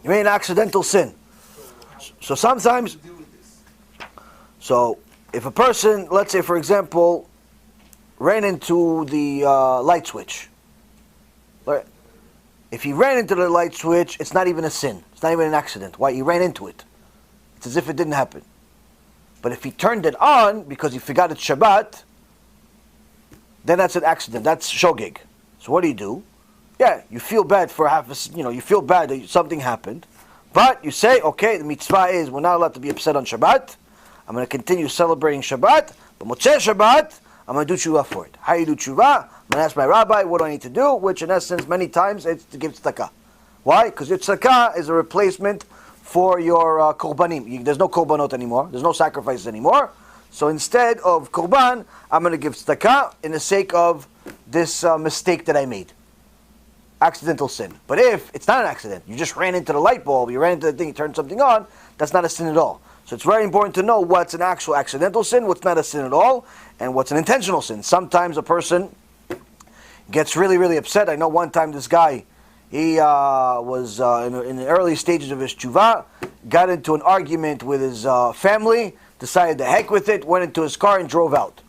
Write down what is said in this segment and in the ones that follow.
You made an accidental sin. So sometimes, so if a person, let's say for example, ran into the light switch. Right? If he ran into the light switch, it's not even a sin. It's not even an accident. Why? He ran into it. It's as if it didn't happen. But if he turned it on because he forgot it's Shabbat, then that's an accident. That's shogeg. So what do? Yeah, you feel bad for you feel bad that something happened. But you say, okay, the mitzvah is we're not allowed to be upset on Shabbat. I'm going to continue celebrating Shabbat. But Motzei Shabbat, I'm going to do tshuva for it. How do you do tshuva? I'm going to ask my rabbi, what do I need to do? Which in essence, many times, it's to give tzedakah. Why? Because your tzedakah is a replacement for your korbanim. There's no korbanot anymore. There's no sacrifices anymore. So instead of korban, I'm going to give tzedakah in the sake of this mistake that I made. Accidental sin. But if it's not an accident, you just ran into the light bulb, you ran into the thing, you turned something on, that's not a sin at all. So it's very important to know what's an actual accidental sin, what's not a sin at all, and what's an intentional sin. Sometimes a person gets really, really upset. I know one time this guy, he was in the early stages of his tshuva, got into an argument with his family, decided to heck with it, went into his car and drove out.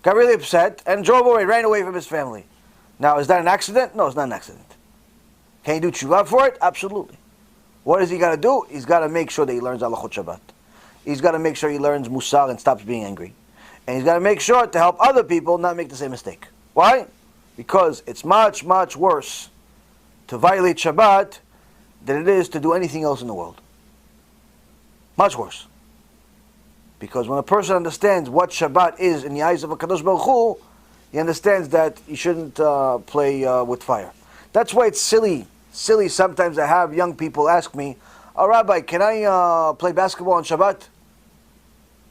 Got really upset and drove away, ran away from his family. Now, is that an accident? No, it's not an accident. Can he do tshuva for it? Absolutely. What does he got to do? He's got to make sure that he learns halachot Shabbat. He's got to make sure he learns musar and stops being angry. And he's got to make sure to help other people not make the same mistake. Why? Because it's much, much worse to violate Shabbat than it is to do anything else in the world. Much worse. Because when a person understands what Shabbat is in the eyes of a Kadosh Baruch Hu, he understands that he shouldn't play with fire. That's why it's silly sometimes I have young people ask me, oh Rabbi, can I play basketball on Shabbat? I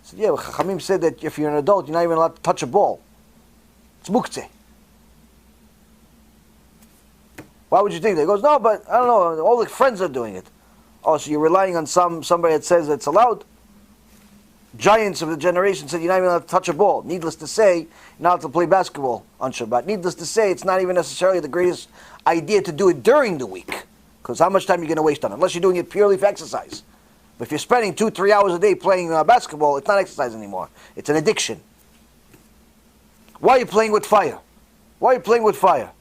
said, yeah, Chachamim said that if you're an adult, you're not even allowed to touch a ball. It's muktzeh. Why would you think that? He goes, no, but I don't know, all the friends are doing it. Oh, so you're relying on somebody that says it's allowed? Giants of the generation said you're not even allowed to touch a ball. Needless to say, you're not allowed to play basketball on Shabbat. Needless to say, it's not even necessarily the greatest idea to do it during the week. Because how much time are you going to waste on it? Unless you're doing it purely for exercise. But if you're spending 2-3 hours a day playing basketball, it's not exercise anymore. It's an addiction. Why are you playing with fire? Why are you playing with fire?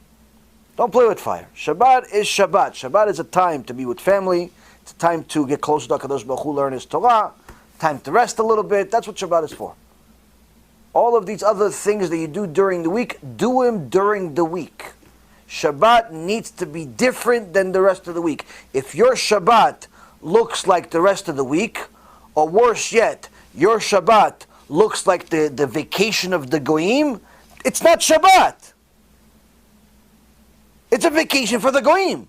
Don't play with fire. Shabbat is Shabbat. Shabbat is a time to be with family. It's a time to get closer to HaKadosh Baruch Hu, learn His Torah. Time to rest a little bit. That's what Shabbat is for. All of these other things that you do during the week, do them during the week. Shabbat needs to be different than the rest of the week. If your Shabbat looks like the rest of the week, or worse yet, your Shabbat looks like the vacation of the Goyim, it's not Shabbat. It's a vacation for the Goyim.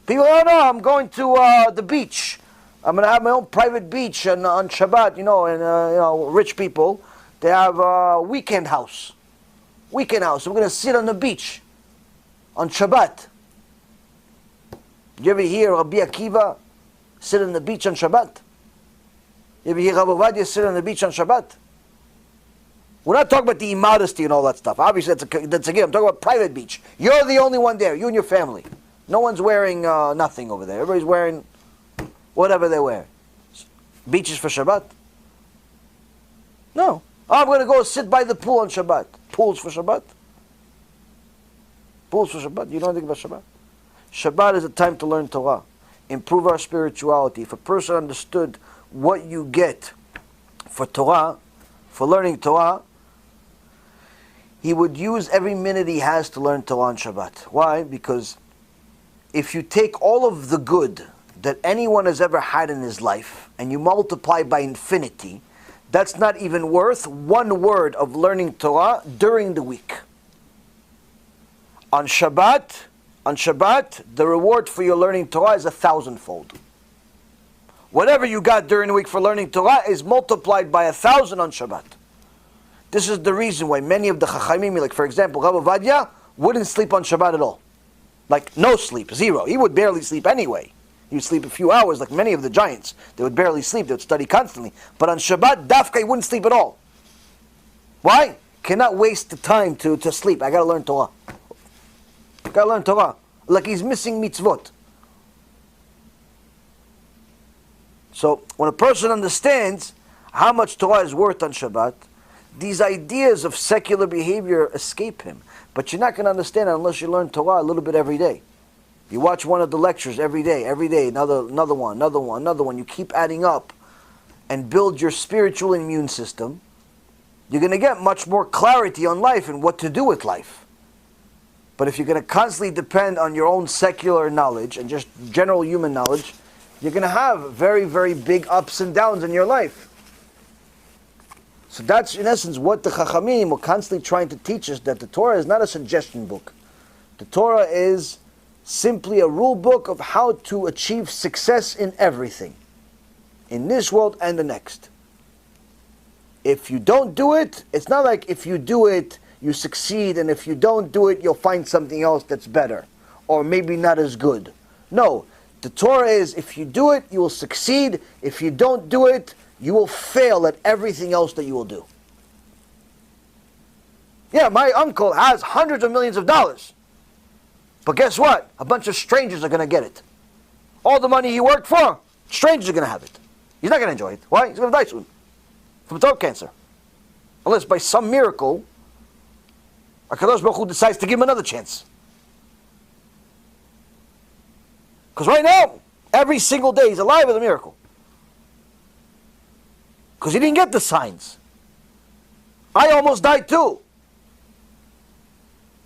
People, oh no, I'm going to the beach. I'm going to have my own private beach on Shabbat, and rich people, they have a weekend house. Weekend house. I'm going to sit on the beach on Shabbat. You ever hear Rabbi Akiva sit on the beach on Shabbat? You ever hear Rabbi Ovadia sit on the beach on Shabbat? We're not talking about the immodesty and all that stuff. Obviously, that's again, I'm talking about private beach. You're the only one there, you and your family. No one's wearing nothing over there. Everybody's wearing whatever they wear. Beaches for Shabbat? No. Oh, I'm going to go sit by the pool on Shabbat. Pools for Shabbat? Pools for Shabbat? You know anything about Shabbat? Shabbat is a time to learn Torah. Improve our spirituality. If a person understood what you get for Torah, for learning Torah, he would use every minute he has to learn Torah on Shabbat. Why? Because if you take all of the good that anyone has ever had in his life and you multiply by infinity, that's not even worth one word of learning Torah during the week. On Shabbat, the reward for your learning Torah is 1,000-fold. Whatever you got during the week for learning Torah is multiplied by 1,000 on Shabbat. This is the reason why many of the Chachamim, like for example, Rabbi Ovadia, wouldn't sleep on Shabbat at all. Like no sleep, zero. He would barely sleep anyway. He would sleep a few hours like many of the giants. They would barely sleep, they would study constantly. But on Shabbat, Dafka, he wouldn't sleep at all. Why? Cannot waste the time to sleep. I got to learn Torah. Got to learn Torah. like he's missing mitzvot. So when a person understands how much Torah is worth on Shabbat, these ideas of secular behavior escape him. But you're not going to understand it unless you learn Torah a little bit every day. You watch one of the lectures every day, another one. You keep adding up and build your spiritual immune system. You're going to get much more clarity on life and what to do with life. But if you're going to constantly depend on your own secular knowledge and just general human knowledge, you're going to have very, very big ups and downs in your life. So that's in essence what the Chachamim were constantly trying to teach us, that the Torah is not a suggestion book. The Torah is simply a rule book of how to achieve success in everything, in this world and the next. If you don't do it, it's not like if you do it, you succeed, and if you don't do it, you'll find something else that's better, or maybe not as good. No, the Torah is, if you do it, you will succeed. If you don't do it, you will fail at everything else that you will do. Yeah, my uncle has hundreds of millions of dollars. But guess what? A bunch of strangers are going to get it. All the money he worked for, strangers are going to have it. He's not going to enjoy it. Why? He's going to die soon from throat cancer. Unless by some miracle, HaKadosh Baruch Hu decides to give him another chance. Because right now, every single day he's alive is a miracle. Because he didn't get the signs. I almost died too.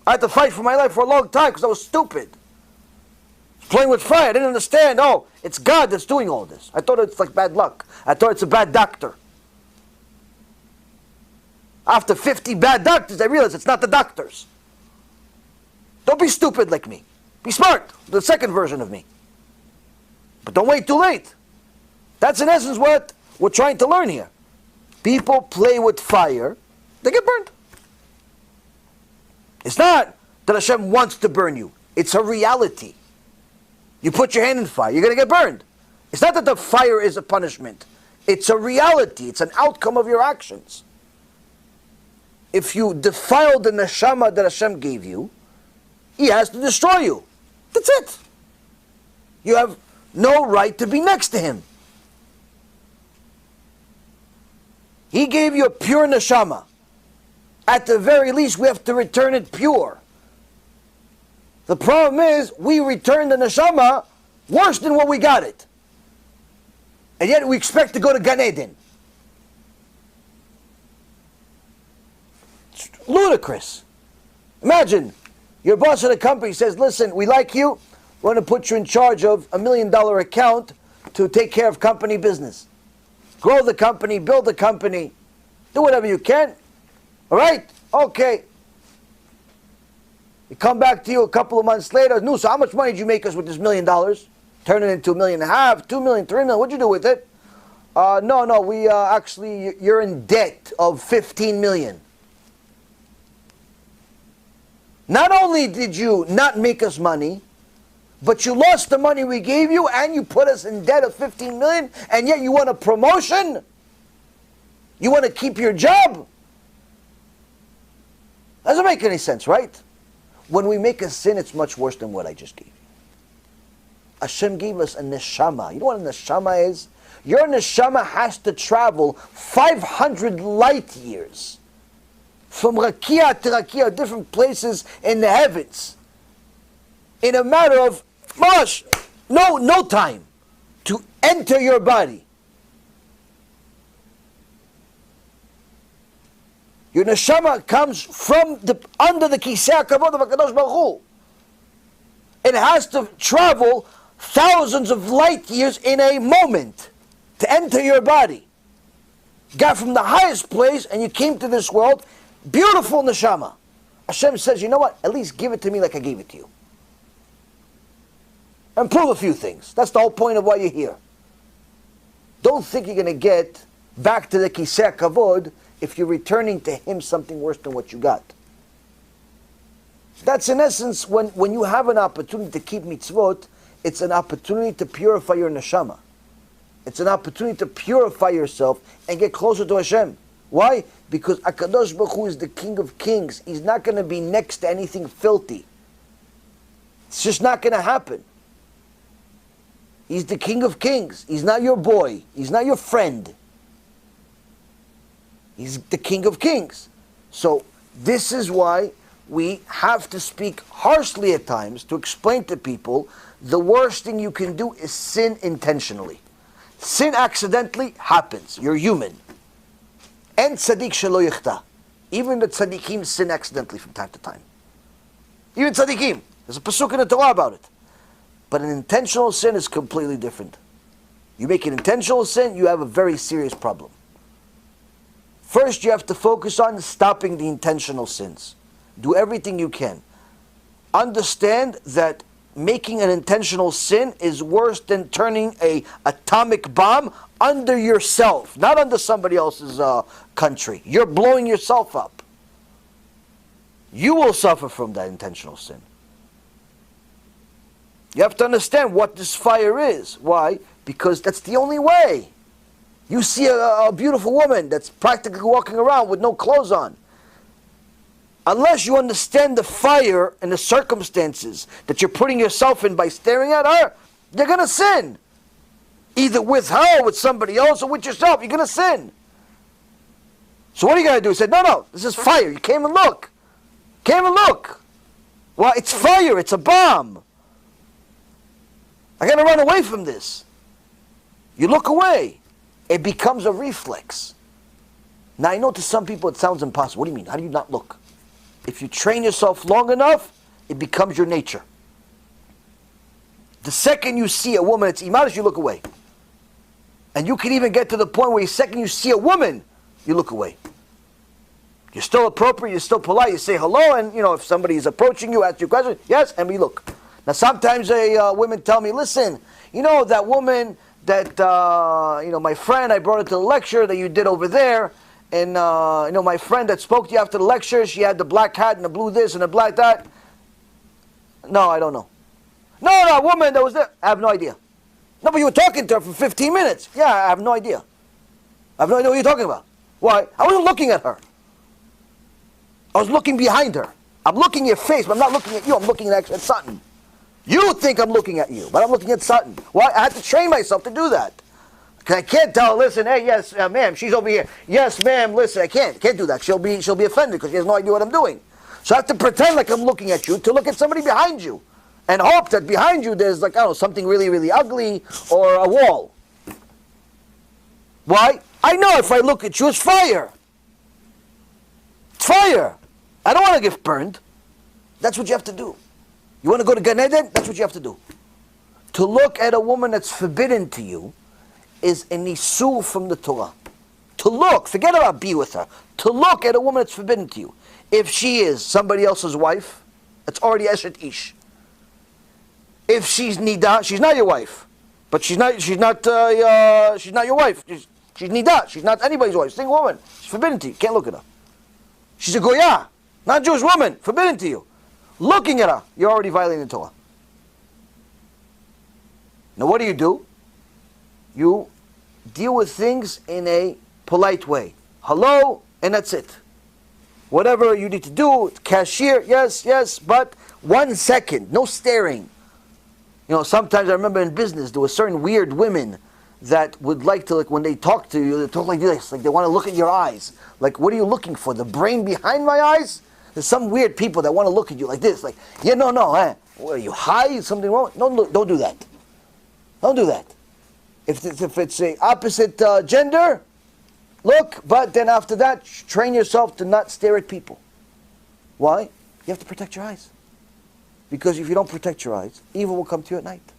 I had to fight for my life for a long time because I was stupid. I was playing with fire. I didn't understand. Oh, it's God that's doing all this. I thought it's like bad luck. I thought it's a bad doctor. After 50 bad doctors, I realized it's not the doctors. Don't be stupid like me. Be smart. The second version of me. But don't wait too late. That's in essence what we're trying to learn here. People play with fire, they get burned. It's not that Hashem wants to burn you. It's a reality. You put your hand in fire, you're going to get burned. It's not that the fire is a punishment. It's a reality. It's an outcome of your actions. If you defile the neshama that Hashem gave you, He has to destroy you. That's it. You have no right to be next to Him. He gave you a pure neshama. At the very least, we have to return it pure. The problem is, we return the neshama worse than what we got it. And yet we expect to go to Gan Eden. It's ludicrous. Imagine, your boss at a company says, listen, we like you, we want to put you in charge of $1 million account to take care of company business. Grow the company, build the company, do whatever you can. All right? Okay. We come back to you a couple of months later. No, so how much money did you make us with this $1 million? Turn it into $1.5 million, $2 million, $3 million. What'd you do with it? No, we actually, you're in debt of $15 million. Not only did you not make us money, but you lost the money we gave you and you put us in debt of $15 million, and yet you want a promotion? You want to keep your job? Doesn't make any sense, right? When we make a sin, it's much worse than what I just gave you. Hashem gave us a neshama. You know what a neshama is? Your neshama has to travel 500 light years from Rakia to Rakia, different places in the heavens, in a matter of no time to enter your body. Your neshama comes from under the kisei hakavod of HaKadosh Baruch Hu. It has to travel thousands of light years in a moment to enter your body. You got from the highest place and you came to this world, beautiful neshama. Hashem says, you know what? At least give it to me like I gave it to you. And prove a few things. That's the whole point of why you're here. Don't think you're going to get back to the kisei hakavod if you're returning to Him something worse than what you got. That's in essence, when you have an opportunity to keep mitzvot, it's an opportunity to purify your neshama. It's an opportunity to purify yourself and get closer to Hashem. Why? Because HaKadosh Baruch Hu is the King of Kings. He's not going to be next to anything filthy. It's just not going to happen. He's the King of Kings. He's not your boy. He's not your friend. He's the King of Kings. So this is why we have to speak harshly at times to explain to people the worst thing you can do is sin intentionally. Sin accidentally happens. You're human. And tzaddik shelo yichta. Even the tzaddikim sin accidentally from time to time. Even tzaddikim. There's a pasuk in the Torah about it. But an intentional sin is completely different. You make an intentional sin, you have a very serious problem. First, you have to focus on stopping the intentional sins. Do everything you can. Understand that making an intentional sin is worse than turning an atomic bomb under yourself, not under somebody else's country. You're blowing yourself up. You will suffer from that intentional sin. You have to understand what this fire is. Why? Because that's the only way. You see a beautiful woman that's practically walking around with no clothes on. Unless you understand the fire and the circumstances that you're putting yourself in by staring at her, you're going to sin. Either with her, or with somebody else, or with yourself. You're going to sin. So what are you going to do? He said, no, this is fire. You can't even look. Can't even look. Well, it's fire. It's a bomb. I got to run away from this. You look away. It becomes a reflex. Now, I know to some people it sounds impossible. What do you mean? How do you not look? If you train yourself long enough, it becomes your nature. The second you see a woman, it's immigrated, you look away. And you can even get to the point where the second you see a woman, you look away. You're still appropriate, you're still polite, you say hello, and if somebody is approaching you, ask you a question, yes, and we look. Now sometimes women tell me, listen, that woman that, my friend, I brought her to the lecture that you did over there, and my friend that spoke to you after the lecture, she had the black hat and the blue this and the black that. No, I don't know. No, woman that was there, I have no idea. No, but you were talking to her for 15 minutes. Yeah, I have no idea. I have no idea what you're talking about. Why? I wasn't looking at her. I was looking behind her. I'm looking at your face, but I'm not looking at you. I'm looking at Sutton. You think I'm looking at you, but I'm looking at Sutton. Why? I had to train myself to do that. I can't tell her, listen, hey, yes, ma'am, she's over here. Yes, ma'am, listen, I can't do that. She'll be offended because she has no idea what I'm doing. So I have to pretend like I'm looking at you to look at somebody behind you. And hope that behind you there's something really, really ugly or a wall. Why? I know if I look at you, it's fire. It's fire. I don't want to get burned. That's what you have to do. You want to go to Gan Eden? That's what you have to do. To look at a woman that's forbidden to you is an issur from the Torah. To look, forget about be with her. To look at a woman that's forbidden to you. If she is somebody else's wife, it's already Eshet Ish. If she's Nida, she's not your wife. But she's not your wife. She's Nida. She's not anybody's wife. Single woman. She's forbidden to you. Can't look at her. She's a Goya, not a Jewish woman. Forbidden to you. Looking at her, you're already violating the Torah. Now what do? You deal with things in a polite way. Hello, and that's it. Whatever you need to do, cashier, yes, but 1 second, no staring. Sometimes I remember in business, there were certain weird women that would like to, when they talk to you, they talk like this, like they want to look at your eyes. Like, what are you looking for? The brain behind my eyes? There's some weird people that want to look at you like this, like, what, are you high? Is something wrong? Don't do that. Don't do that. If it's a opposite gender, look, but then after that, train yourself to not stare at people. Why? You have to protect your eyes. Because if you don't protect your eyes, evil will come to you at night.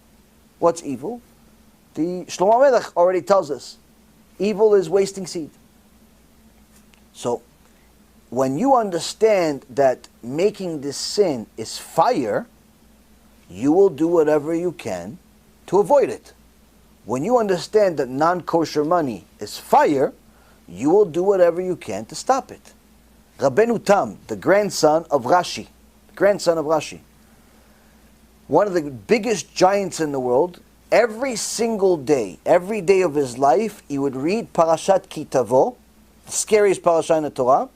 What's evil? The Shlomo Melech already tells us. Evil is wasting seed. So, when you understand that making this sin is fire, you will do whatever you can to avoid it. When you understand that non-kosher money is fire, you will do whatever you can to stop it. Rabbeinu Tam, the grandson of Rashi, one of the biggest giants in the world, every single day, every day of his life, he would read Parashat Ki Tavo, the scariest parasha in the Torah,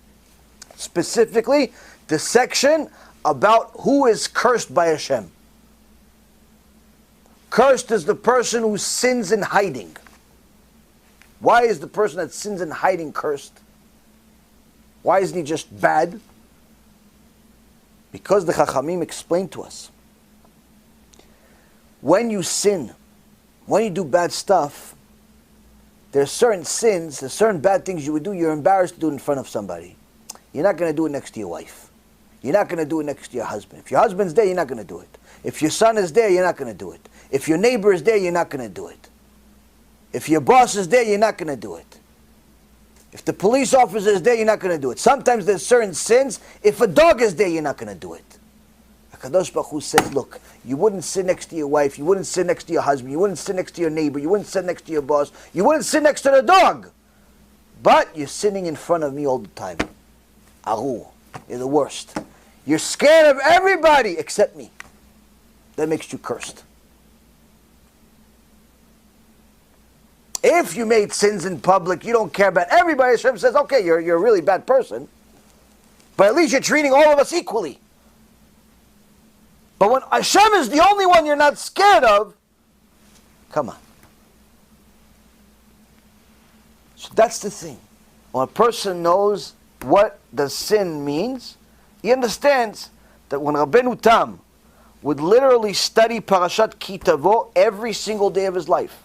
specifically the section about who is cursed by Hashem. Cursed is the person who sins in hiding. Why is the person that sins in hiding cursed? Why isn't he just bad? Because the Chachamim explained to us, when you sin, when you do bad stuff, there are certain sins, there are certain bad things you would do, you're embarrassed to do it in front of somebody. You're not going to do it next to your wife. You're not going to do it next to your husband. If your husband's there, you're not going to do it. If your son is there, you're not going to do it. If your neighbor is there, you're not going to do it. If your boss is there, you're not going to do it. If the police officer is there, you're not going to do it. Sometimes there's certain sins, if a dog is there, you're not going to do it. HaKadosh Baruch Hu says, look, you wouldn't sit next to your wife, you wouldn't sit next to your husband, you wouldn't sit next to your neighbor, you wouldn't sit next to your boss, you wouldn't sit next to the dog. But you're sitting in front of me all the time. Aru, you're the worst. You're scared of everybody except me. That makes you cursed. If you made sins in public, you don't care about everybody. Hashem says, okay, you're a really bad person, but at least you're treating all of us equally. But when Hashem is the only one you're not scared of, come on. So that's the thing. When a person knows what the sin means, he understands that when Rabbeinu Tam would literally study Parashat Ki Tavo every single day of his life.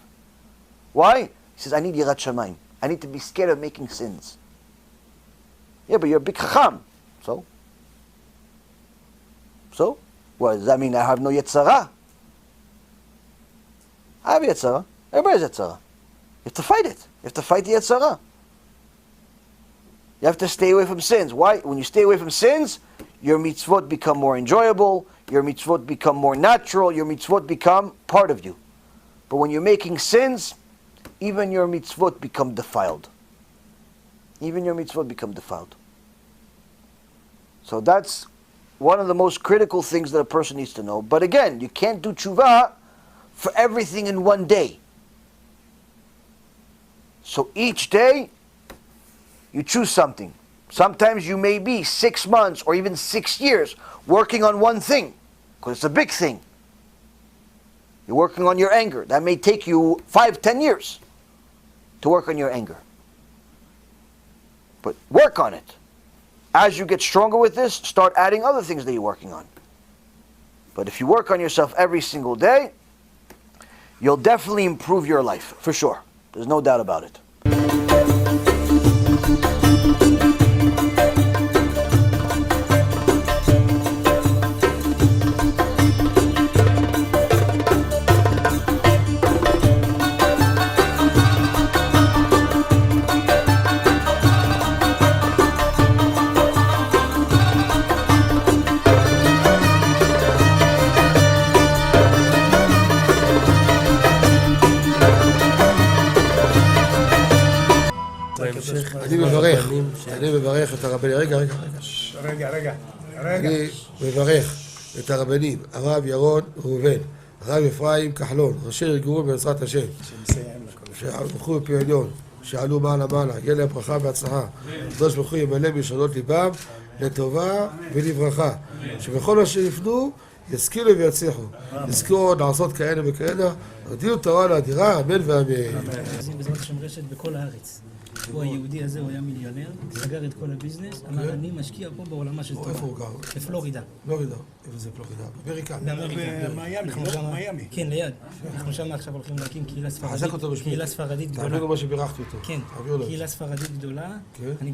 Why? He says, I need Yirat Shamayim. I need to be scared of making sins. Yeah, but you're a big Chacham. So? What, does that mean I have no Yetzirah? I have Yetzirah. Everybody has Yetzirah. You have to fight it. You have to fight the Yetzirah. You have to stay away from sins. Why? When you stay away from sins, your mitzvot become more enjoyable, your mitzvot become more natural, your mitzvot become part of you. But when you're making sins, even your mitzvot become defiled. Even your mitzvot become defiled. So that's one of the most critical things that a person needs to know. But again, you can't do tshuva for everything in one day. So each day, you choose something. Sometimes you may be 6 months or even 6 years working on one thing, because it's a big thing. You're working on your anger. That may take you 5-10 years to work on your anger. But work on it. As you get stronger with this, start adding other things that you're working on. But if you work on yourself every single day, you'll definitely improve your life, for sure. There's no doubt about it. אני מברך את הרבנים, אני מברך את הרבנים, הרב ירון ראובן, הרב אפרים כחלון, ראשי ארגון בעזרת השם, שהלכו בפי עליון, שעלו מעלה, יהיה להם ברכה והצלחה, הקדוש ברוך הוא ימלא בישועות ליבם לטובה ולברכה, שבכל מה שיפנו ישכילו ויצליחו, יזכו לעשות כאלה וכאלה, הודיעו תורה לאדירה, אמן ואמן. בעזרת השם רשת בכל הארץ. הוא היהודי הזה, הוא היה מיליונר, סגר את כל הביזנס, אמר אני משקיע פה בעולמה של תורה. איפה הוא גר? בפלורידה. פלורידה, איפה זה פלורידה? באמריקה. במיימי. כן, ליד. אנחנו שם עכשיו הולכים להקים קהילה ספרדית. חזק אותו בשמי. קהילה ספרדית גדולה. תעבירו מה שבירכתי אותו. כן, קהילה ספרדית גדולה. כן.